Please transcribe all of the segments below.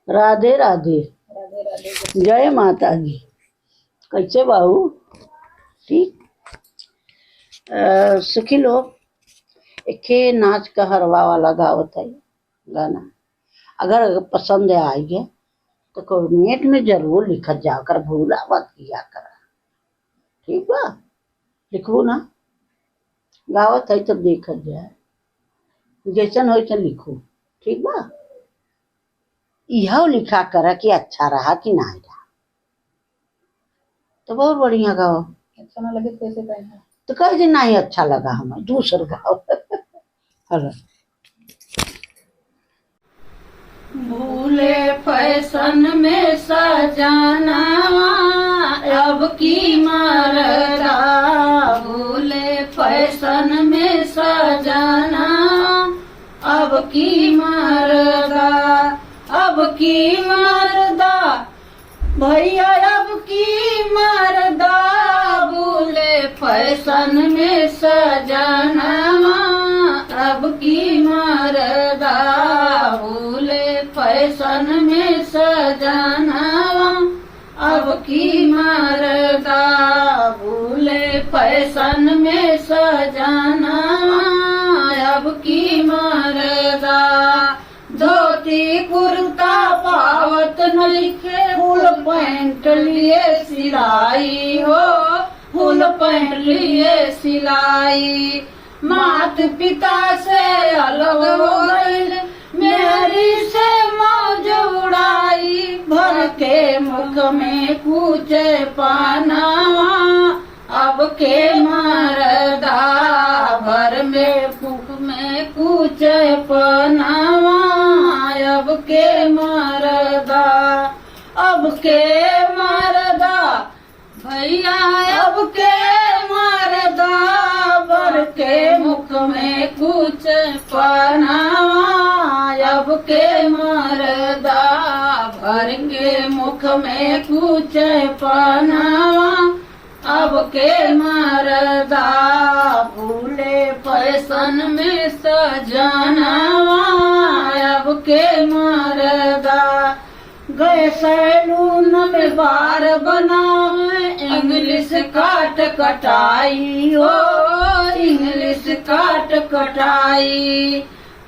राधे राधे। राधे राधे। जय माता दी। कैसे बाबू? ठीक। सुखी लोग एक नाच का हरवा वाला गावत है गाना। अगर पसंद आई है तो कमेंट में जरूर लिखत जाकर, भूला मत किया कर। ठीक बा? लिखबू ना? गावत है तो देखत जाए, जैसन हो तो लिखो। ठीक बा? यह लिखा कर कि अच्छा रहा कि नहीं रहा, तो बहुत बढ़िया गाओ। अच्छा ना लगे कैसे कहें? तो कह दिन नहीं अच्छा लगा हमें दूसर गाओ। हेलो। भूले फैशन में सजाना अब की मरदा, भूले फैशन में सजाना अब की मरदा, अब की मरदा भैया अब की मरदा, भूले फैशन में सजाना अब की मरदा, भूले फैशन में सजाना अब की मरदा, भूले फैशन में सजाना अब की मरदा, धोती कुर्ता पावत न लिखे, फुल पैंट लिए सिलाई हो, फुल पैंट लिए सिलाई, मात पिता से अलग हो गई, मेरी से मौज उड़ाई, भर के मुख में कूचे पाना अब के मरदा, भर में मुख में कूचे पनावा अब के मरदा, अब के मरदा भैया अब के मरदा, भर के मुख में कुछ पनावा अब के मरदा, भर के मुख में कुछ पनावा अब के मरदा, भूले फैशन में सजानावा अब के मरदा, गए सैलून में बार बनावे, इंग्लिश काट कटाई हो, इंग्लिश काट कटाई,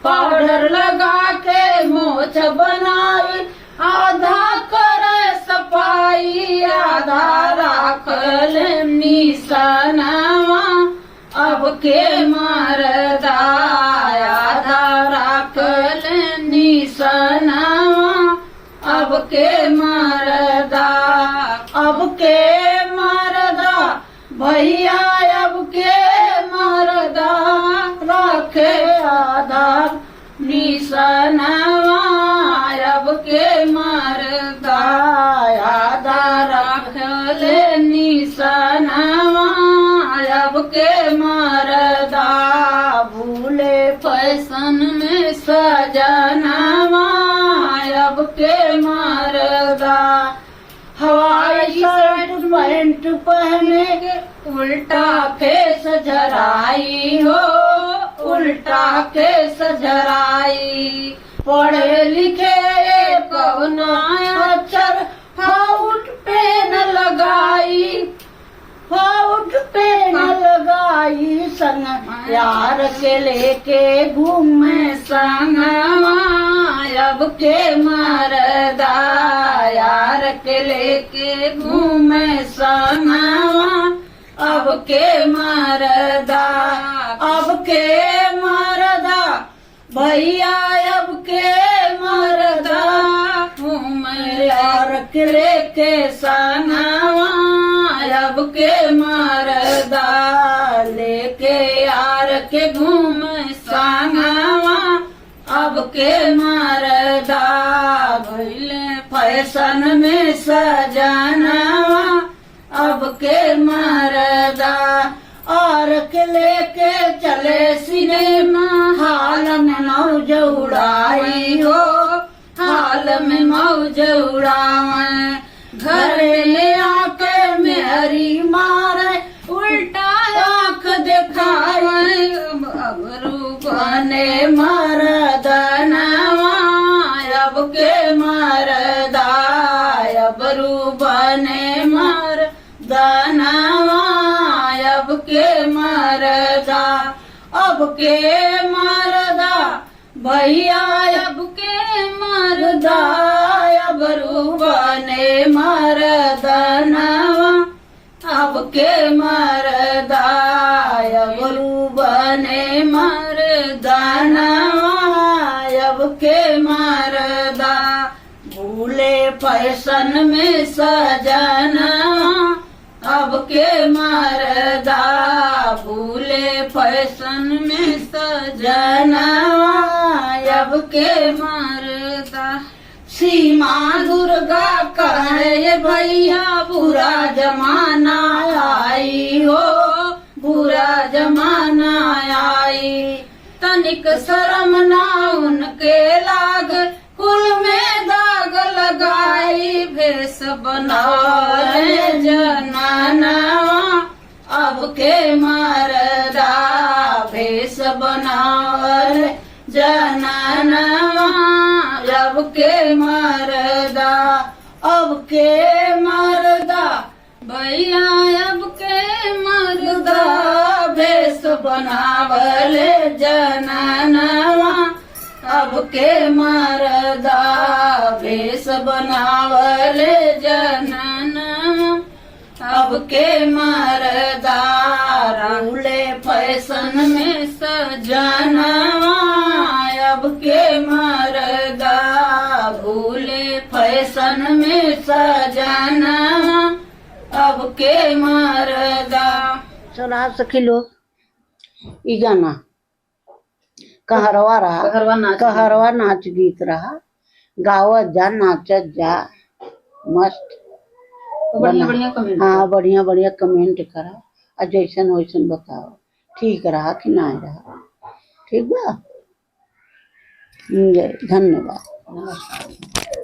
पाउडर लगा के मोछ बनाई, आधा करे सफाई, आधा राख ले निशानावा अब के मरदा, आधा राख ले निशानावा अब के मरदा, अब के मरदा भैया अब के मरदा, रखे आधार निशानावा अब के मरदा, आधार रख ले निशानावा अब के मरदा, भूले फैशन में सजानावा अब के मरदा, हवाई शर्ट पैंट पहने के उल्टा फेस झराई हो, उल्टा केस झराई, पढ़े लिखे कौना अक्षर फाउट पे न लगाई, फाउट पे न लगाई, संग यार के लेके घूमे संगवा अब के मरदा, यार के लेके घूमे संगवा अब के मरदा, अब के मरदा भैया अब के मरदा, घूमे यार के लेके संगवा अब के मरदा, लेके यार के घूमे संगवा अब के मरदा, भइले फैशन में सजानावा अब के मरदा, और के लेके चले सिनेमा हाल में मौज उड़ाई हो, हाल में मौज उड़ावे, घर ले आके मेहरी मारे उल्टा आँख दिखाए, अबरू बने मरदनावा अब के मर के मरदा भैया अब के मरदा अब रूबने मरदनवा अब के मरदा अब रूबने मरदनवा अब के मरदा भूले फैशन में सजना अब के मरदा भूले फैशन में सजना अब के मरदा सीमा दुर्गा कहे भैया बुरा जमाना आई हो बुरा जमाना आई तनिक शर्म ना उनके लाग कुल में दाग लगाई भेष बनाए जनानवा अब के मरदा भेष बनाए जनानवा अब के मरदा अब के मरदा भैया अब के मरदा भेष बनावले जनानवा अब के मरदा भेष बनावले जनानवा अब के मरदा रूले फैशन में सजनवा अब के मरदा भूले फैशन में सजनवा अब के मरदा। सुना सखी लोग ई गाना कहरवा रहा कहरवा नाच गीत रहा गावत जा नाचत जा मस्त बढ़िया बढ़िया कमेंट हाँ बढ़िया बढ़िया कमेंट करा और जैसन वैसन बताओ ठीक रहा कि नहीं रहा ठीक बा धन्यवाद। नमस्कार।